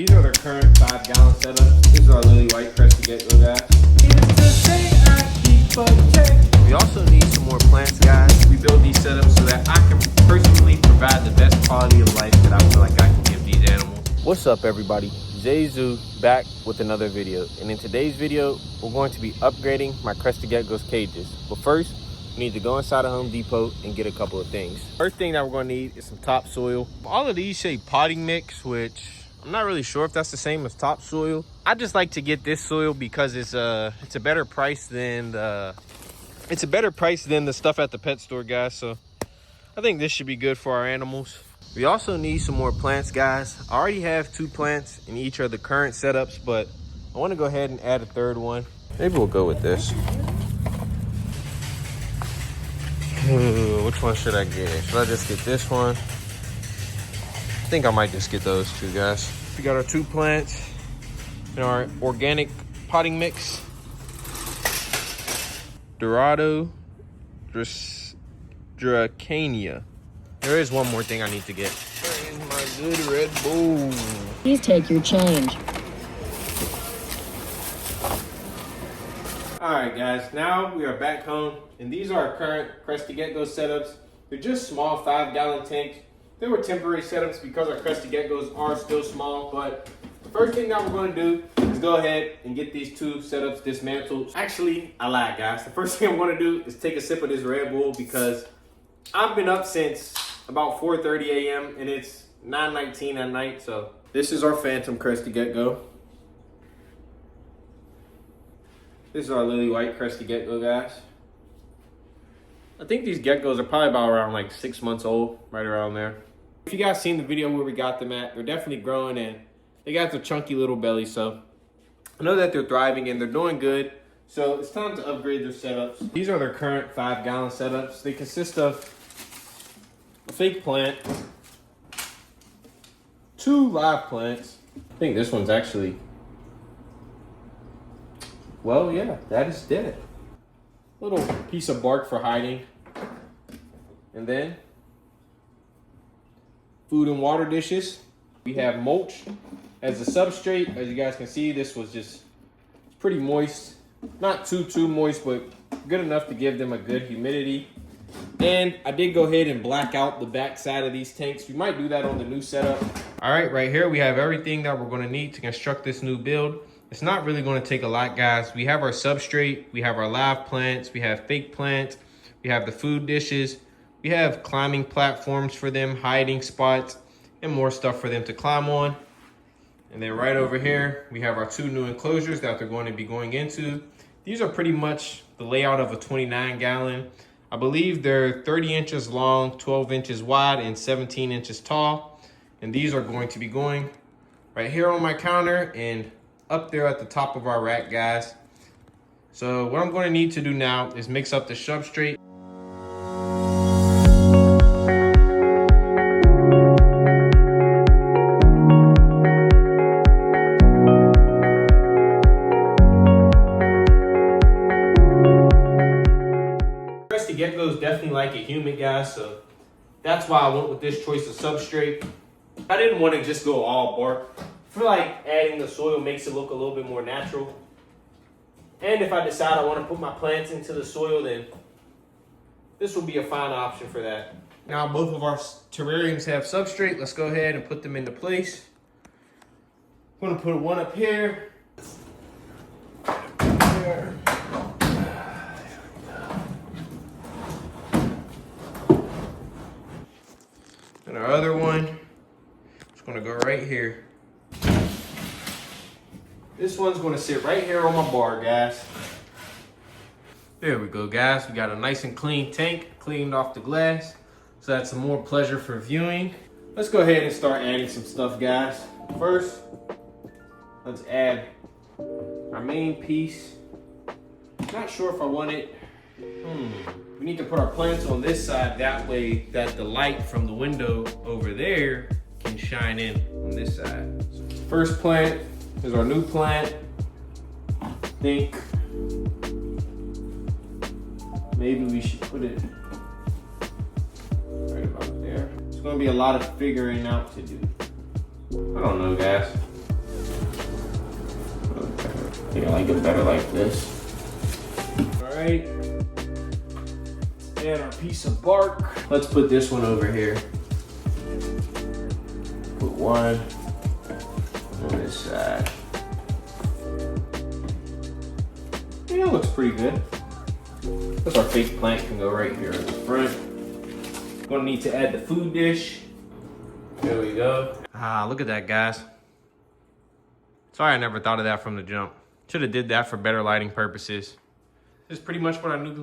These are the current 5-gallon setups. This is our Lily White Crested Gecko, guys. We also need some more plants, guys. We build these setups so that I can personally provide the best quality of life that I feel like I can give these animals. What's up, everybody? Jay Zoo back with another video. And in today's video, we're going to be upgrading my Crested Geckos cages. But first, we need to go inside of Home Depot and get a couple of things. First thing that we're going to need is some topsoil. All of these say potting mix, which I'm not really sure if that's the same as topsoil. I just like to get this soil because it's a better price than the stuff at the pet store, guys. So I think this should be good for our animals. We also need some more plants, guys. I already have 2 plants in each of the current setups, but I want to go ahead and add a third one. Maybe we'll go with this. Which one should I get? Should I just get this one? I think I might just get those 2, guys. We got our 2 plants in our organic potting mix. Dorado Dracania. There is one more thing I need to get. Where is my good Red Bull? Please take your change. Alright, guys, now we are back home, and these are our current Crested Gecko setups. They're just small 5-gallon tanks. They were temporary setups because our Crested Geckos are still small, but the first thing that we're going to do is go ahead and get these 2 setups dismantled. Actually, I lied, guys. The first thing I'm going to do is take a sip of this Red Bull because I've been up since about 4:30 a.m. and it's 9:19 at night. So this is our Phantom Crested Gecko. This is our Lily White Crested Gecko, guys. I think these geckos are probably about around like 6 months old, right around there. If you guys seen the video where we got them at, they're definitely growing and they got their chunky little belly. So I know that they're thriving and they're doing good. So it's time to upgrade their setups. These are their current 5-gallon setups. They consist of a fake plant, 2 live plants. I think this one's actually, well, yeah, that is dead. Little piece of bark for hiding. And then food and water dishes. We have mulch as a substrate. As you guys can see, this was just pretty moist. Not too moist, but good enough to give them a good humidity. And I did go ahead and black out the back side of these tanks. We might do that on the new setup. All right here we have everything that we're going to need to construct this new build. It's not really going to take a lot, guys. We have our substrate, we have our live plants, we have fake plants, we have the food dishes, we have climbing platforms for them, hiding spots, and more stuff for them to climb on. And then right over here, we have our 2 new enclosures that they're going to be going into. These are pretty much the layout of a 29-gallon. I believe they're 30 inches long, 12 inches wide, and 17 inches tall. And these are going to be going right here on my counter and up there at the top of our rack, guys. So what I'm going to need to do now is mix up the substrate. Crested geckos definitely like it humid, guys, so that's why I went with this choice of substrate. I didn't want to just go all bark. I feel like adding the soil makes it look a little bit more natural. And if I decide I want to put my plants into the soil, then this will be a fine option for that. Now both of our terrariums have substrate. Let's go ahead and put them into place. I'm going to put one up here. There. And our other one is going to go right here. This one's going to sit right here on my bar, guys. There we go, guys. We got a nice and clean tank, cleaned off the glass. So that's some more pleasure for viewing. Let's go ahead and start adding some stuff, guys. First, let's add our main piece. Not sure if I want it. We need to put our plants on this side. That way that the light from the window over there can shine in on this side. So first plant is our new plant. I think maybe we should put it right about there. It's gonna be a lot of figuring out to do. I don't know, guys. I think I like it better like this. All right. And our piece of bark. Let's put this one over here. Put one on this side. Yeah, it looks pretty good. That's our fake plant can go right here in the front. Gonna need to add the food dish. There we go. Ah, look at that, guys. Sorry I never thought of that from the jump. Should have did that for better lighting purposes. This is pretty much what our new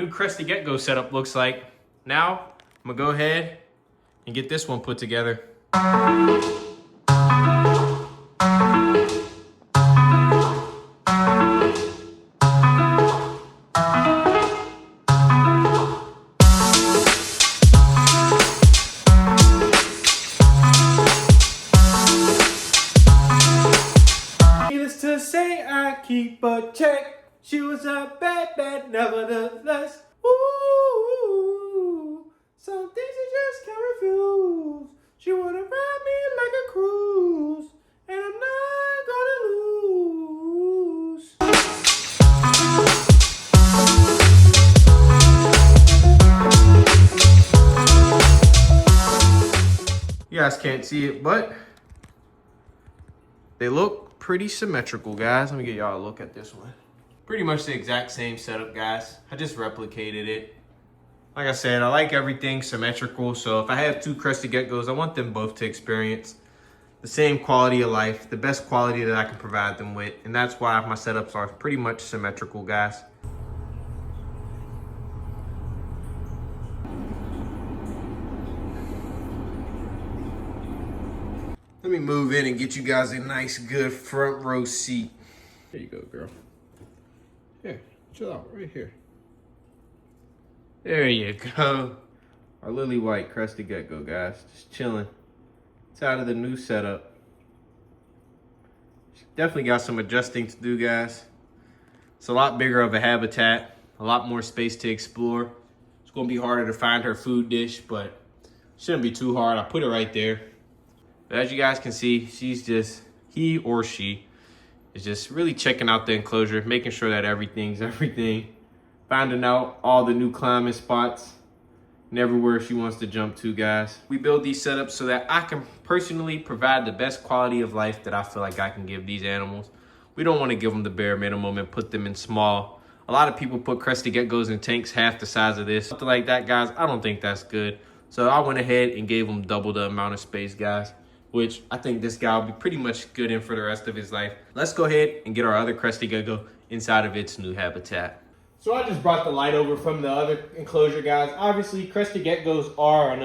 Crested Gecko setup looks like. Now, I'm gonna go ahead and get this one put together. Needless to say, I keep a check. She was a bad, nevertheless. Ooh, some things you just can't refuse. She wanna ride me like a cruise, and I'm not gonna lose. You guys can't see it, but they look pretty symmetrical, guys. Let me get y'all a look at this one. Pretty much the exact same setup, guys. I just replicated it. Like I said, I like everything symmetrical, so if I have two Crested Geckos, I want them both to experience the same quality of life, the best quality that I can provide them with, and that's why my setups are pretty much symmetrical, guys. Let me move in and get you guys a nice, good front row seat. There you go, girl. Here, chill out, right here. There you go. Our lily white Crested Gecko, guys. Just chilling. It's out of the new setup. Definitely got some adjusting to do, guys. It's a lot bigger of a habitat. A lot more space to explore. It's going to be harder to find her food dish, but shouldn't be too hard. I put it right there. But as you guys can see, he or she is just really checking out the enclosure, making sure that everything's everything. Finding out all the new climbing spots and everywhere she wants to jump to, guys. We build these setups so that I can personally provide the best quality of life that I feel like I can give these animals. We don't want to give them the bare minimum and put them in small. A lot of people put Crested Geckos in tanks half the size of this. Something like that, guys, I don't think that's good. So I went ahead and gave them double the amount of space, guys, which I think this guy will be pretty much good in for the rest of his life. Let's go ahead and get our other Crested Gecko inside of its new habitat. So I just brought the light over from the other enclosure, guys. Obviously, Crested Geckos are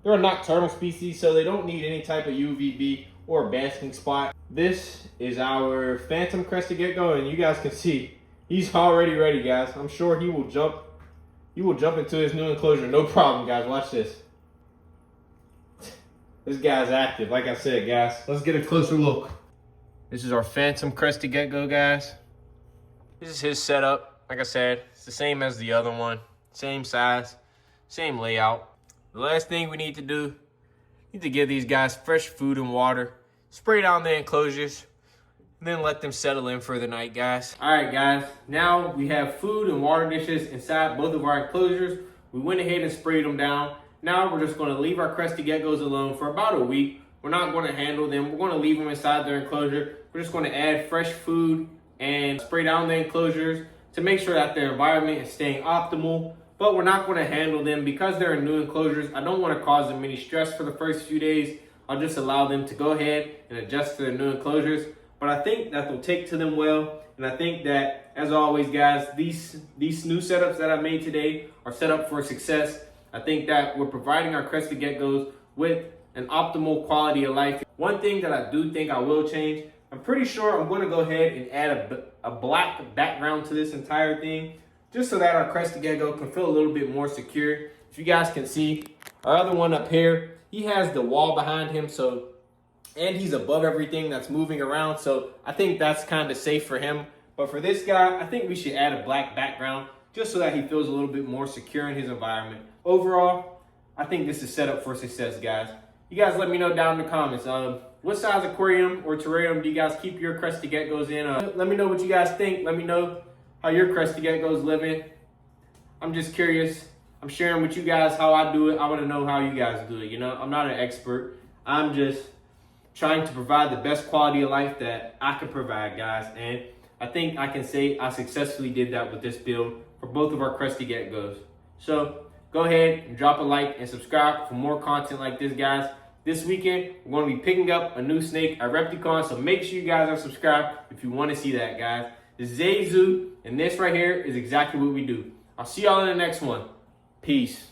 they're a nocturnal species, so they don't need any type of UVB or basking spot. This is our Phantom Crested Gecko, and you guys can see he's already ready, guys. I'm sure he will jump into his new enclosure, no problem, guys. Watch this. This guy's active, like I said, guys. Let's get a closer look. This is our Phantom Crested Gecko, guys. This is his setup. Like I said, it's the same as the other one. Same size, same layout. The last thing we need to do, we need to give these guys fresh food and water. Spray down the enclosures, and then let them settle in for the night, guys. All right, guys. Now we have food and water dishes inside both of our enclosures. We went ahead and sprayed them down. Now we're just going to leave our Crested Geckos alone for about a week. We're not going to handle them. We're going to leave them inside their enclosure. We're just going to add fresh food and spray down the enclosures to make sure that their environment is staying optimal. But we're not going to handle them because they're in new enclosures. I don't want to cause them any stress for the first few days. I'll just allow them to go ahead and adjust to their new enclosures. But I think that they'll take to them well. And I think that, as always, guys, these new setups that I made today are set up for success. I think that we're providing our Crested Geckos with an optimal quality of life. One thing that I do think I will change, I'm pretty sure I'm going to go ahead and add a black background to this entire thing, just so that our Crested Gecko can feel a little bit more secure. If you guys can see, our other one up here, he has the wall behind him, and he's above everything that's moving around, so I think that's kind of safe for him. But for this guy, I think we should add a black background, just so that he feels a little bit more secure in his environment. Overall, I think this is set up for success, guys. You guys let me know down in the comments. what size aquarium or terrarium do you guys keep your Crested Geckos in? Let me know what you guys think. Let me know how your Crested Geckos living. I'm just curious. I'm sharing with you guys how I do it. I want to know how you guys do it. You know, I'm not an expert. I'm just trying to provide the best quality of life that I can provide, guys. And I think I can say I successfully did that with this build for both of our Crested Geckos. So go ahead and drop a like and subscribe for more content like this, guys. This weekend, we're going to be picking up a new snake at Repticon, so make sure you guys are subscribed if you want to see that, guys. This is Zoo, and this right here is exactly what we do. I'll see y'all in the next one. Peace.